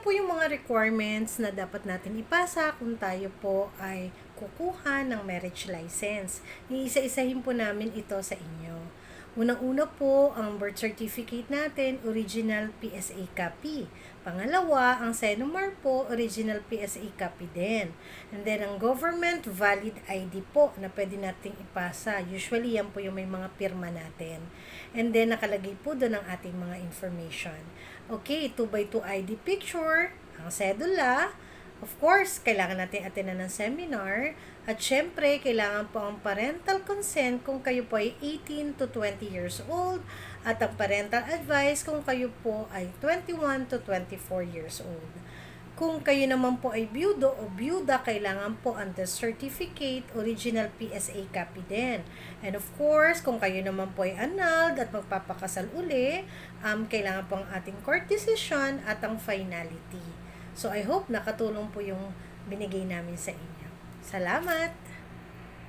po yung mga requirements na dapat natin ipasa kung tayo po ay kukuha ng marriage license. Iisa-isahin po namin ito sa inyo. Unang-una po, ang birth certificate natin, original PSA copy. Pangalawa, ang SENUMAR po, original PSA copy din. And then, ang government valid ID po na pwede nating ipasa. Usually, yan po yung may mga pirma natin. And then, nakalagay po doon ang ating mga information. Okay, 2x2 ID picture, ang sedula. Of course, kailangan natin attend ng seminar. At syempre, kailangan po ang parental consent kung kayo po ay 18 to 20 years old. At ang parental advice kung kayo po ay 21 to 24 years old. Kung kayo naman po ay byudo o byuda, kailangan po ang death certificate, original PSA copy din. And of course, kung kayo naman po ay annulled at magpapakasal uli, kailangan po ang ating court decision at ang finality. So, I hope nakatulong po yung binigay namin sa inyo. Salamat!